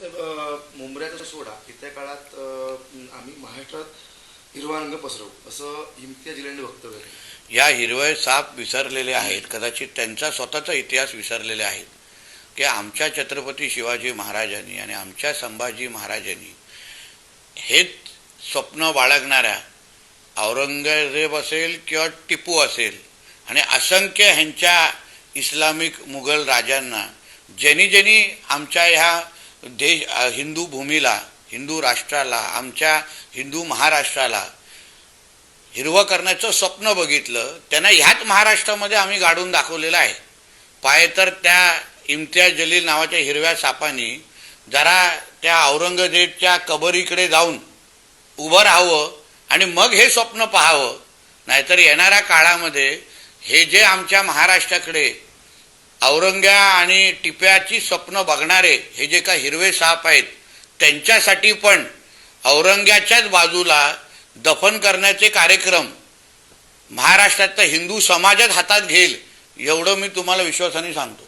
मुंबऱ्याचा सोडा येत्या काळात आम्ही महाराष्ट्रात हिरवा रंग पसरवू असं इम्तियाज जलीलने वक्तव्य केलं. या हिरवे साप विसरलेले आहेत, कदाचित त्यांचा स्वतःचा इतिहास विसरलेले आहेत की आमच्या छत्रपती शिवाजी महाराजांनी आणि आमच्या संभाजी महाराजांनी हेच स्वप्न बाळगणाऱ्या औरंगजेब असेल किंवा टिपू असेल आणि असंख्य ह्यांच्या इस्लामिक मुघल राजांना ज्यांनी आमच्या ह्या हिंदू भूमीला, हिंदू राष्ट्राला, आमच्या हिंदू महाराष्ट्राला हिरवं करण्याचं स्वप्न बघितलं, त्यांना ह्याच महाराष्ट्रामध्ये आम्ही गाडून दाखवलेलं आहे. पाय तर त्या इम्तियाज जलील नावाच्या हिरव्या सापानी जरा त्या औरंगजेबच्या कबरीकडे जाऊन उभं राहावं आणि मग हे स्वप्न पाहावं. नाहीतर येणाऱ्या काळामध्ये हे जे आमच्या महाराष्ट्राकडे औरंग्या आणि टिप्याची स्वप्न बघणारे हे जे काही हिरवे साप आहेत, त्यांच्यासाठी पण औरंग्याच्याच बाजूला दफन करण्याचे कार्यक्रम महाराष्ट्रातल्या हिंदू समाजात हातात घेईल एवढं मी तुम्हाला विश्वासाने सांगतो.